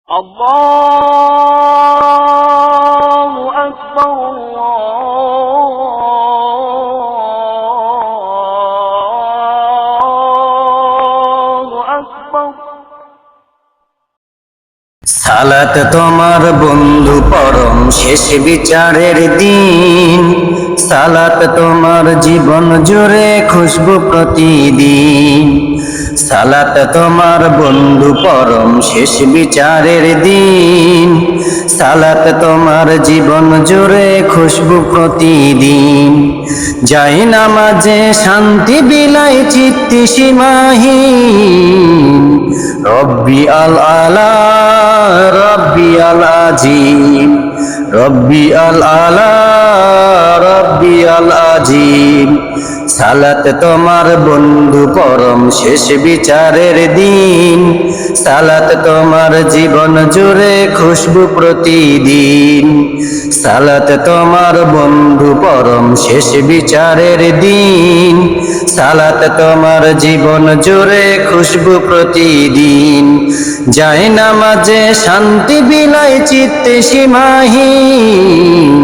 الله أكبر الله أكبر সালাত তোমার বন্ধু পরম শেষ বিচারের দিন। সালাত তোমার জীবন জুড়ে খুশবু প্রতিদিন। সালাত তোমার বন্ধু পরম শেষ বিচারের দিন। সালাত তোমার জীবন জুড়ে খুশবু প্রতিদিন। যাই নামাজে শান্তি বিলাই চিত্তি সীমাহীন। রব্বি আল আলা রব্বি আল আজিম, রব্বি আল আলা রব্বি আল আজিম। সালাত তোমার বন্ধু পরম শেষ বিচারের দিন। সালাত তোমার জীবন জুড়ে খুশবু প্রতিদিন। সালাত তোমার বন্ধু পরম শেষ বিচারের দিন। সালাত তোমার জীবন জুড়ে খুশবু প্রতিদিন। যায় নামাজে শান্তি বিলাই চিত্তে সীমাহীন।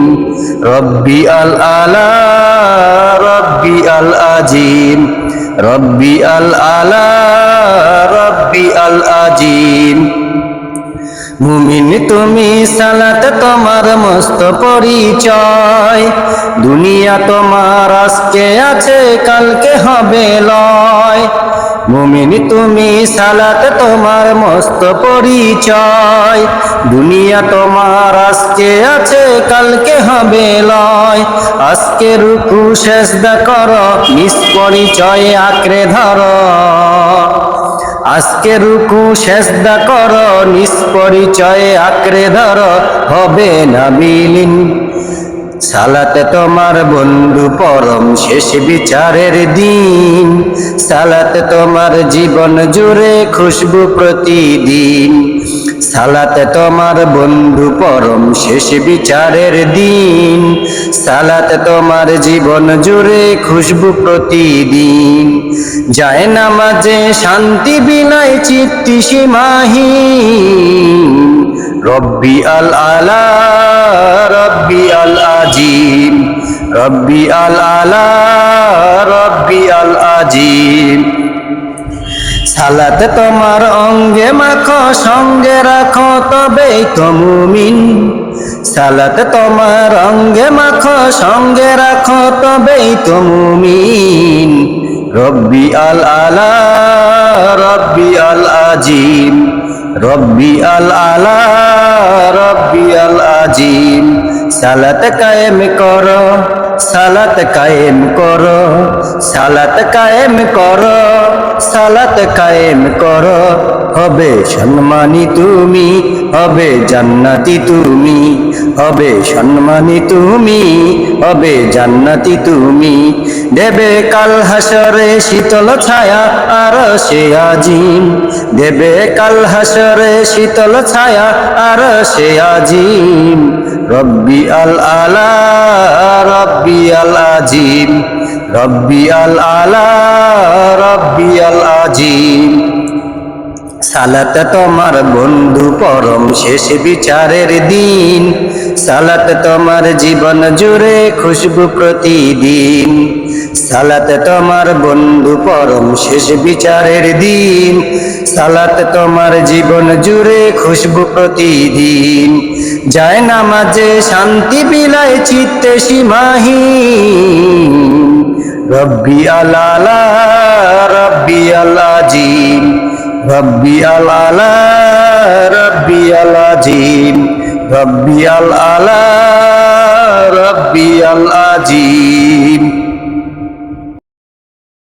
রব্বি আল আলা রব্বি আল আজিম, রব্বি আল আলা রব্বি আল আজিম। মুমিন তুমি সালাত তোমার মস্ত পরিচয়। দুনিয়া তোমার আজকে আছে কালকে হবে লয়। মুমিন তুমি সালাত তোমার মস্ত পরিচয়। দুনিয়া তোমার আজকে আছে কালকে হবে লয়। আজকে রুকু সেজদা করো নিজ পরিচয়ে আঁকড়ে ধরো। আজকে রুকু সেজদা করো নিজ পরিচয়ে আঁকড়ে ধরো, হবে না বিলীন। সালাতে তোমার বন্ধু পরম শেষ বিচারের দিন। সালাতে তোমার জীবন জুড়ে খুশবু প্রতিদিন। সালাতে তোমার বন্ধু পরম শেষ বিচারের দিন। সালাতে তোমার জীবন জুড়ে খুশবু প্রতিদিন। যায় নামাজে শান্তি বিলাই চিত্তি সীমাহীন। রব্বি আল আলা রব্বি আল আজিম, রব্বি আল আলা রব্বি আল আজিম। সালাত তোমার অঙ্গে মাখো সঙ্গে রাখো তবেই তো মুমিন। সালাত তোমার অঙ্গে মাখো সঙ্গে রাখো তবেই তো মুমিন। রব্বি আল আলা রব্বি আল আজিম, রব্বি আল আলা রব্বি আল আজিম। সালাত কায়েম করো, সালাত কায়েম করো, সালাত কায়েম করো, সালাত কায়েম করো। হবে সম্মানী তুমি, হবে জান্নাতি তুমি, হবে সম্মানী তুমি, হবে জান্নাতি তুমি। দেবে কাল হাসরে শীতল ছায়া আরশে আজিম, দেবে কাল হাসরে শীতল ছায়া আরশে আজিম। রব্বি আল আলা রব্বি আল আজিম, রব্বি আল আলা রব্বি আল আজিম। সালাত তোমার বন্ধু পরম শেষ বিচারের দিন। সালাত তোমার জীবন জুড়ে খুশবু প্রতিদিন। সালাত তোমার বন্ধু পরম শেষ বিচারের দিন। সালাত তোমার জীবন জুড়ে খুশবু প্রতিদিন। যায় নামাজে শান্তি বিলাই চিত্তে সীমাহীন। রব্বি আল আলা রব্বি আল আজিম, রব্বি আল আলা রব্বি আল আজিম, রব্বি আল আলা রব্বি আল আজিম।